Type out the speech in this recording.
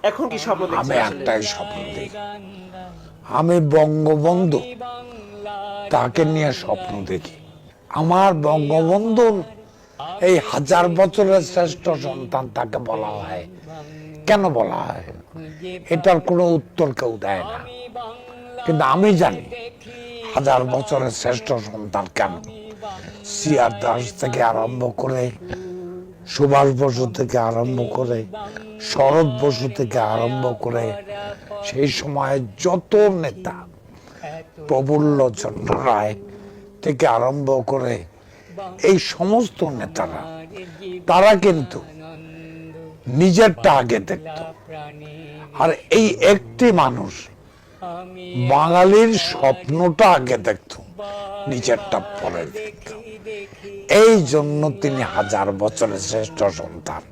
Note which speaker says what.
Speaker 1: এখন কি স্বপ্ন দেখছেন?
Speaker 2: আমি একটাই স্বপ্ন দেখি, আমি বঙ্গবন্ধু তাকে নিয়ে স্বপ্ন দেখি। আমার বঙ্গবন্ধুর এই 1000 বছরের শ্রেষ্ঠ সন্তান তাকে বলা হয়, কেন বলা হয় এটার কোনো উত্তর কেউ দেয় না। কিন্তু আমি জানি 1000 বছরের শ্রেষ্ঠ সন্তান কেন। সিআর দাস থেকে আরম্ভ করে, সুভাষ বসু থেকে আরম্ভ করে, শরৎ বসু থেকে আরম্ভ করে, সেই সময়ে যত নেতা, প্রফুল্ল চন্দ্র রায় থেকে আরম্ভ করে এই সমস্ত নেতারা, তারা কিন্তু নিজেরটা আগে দেখত। আর এই একটি মানুষ বাঙালির স্বপ্নটা আগে দেখত, নিজেরটা পরে দেখত। এই জন্য তিনি 1000 বছরের শ্রেষ্ঠ সন্তান।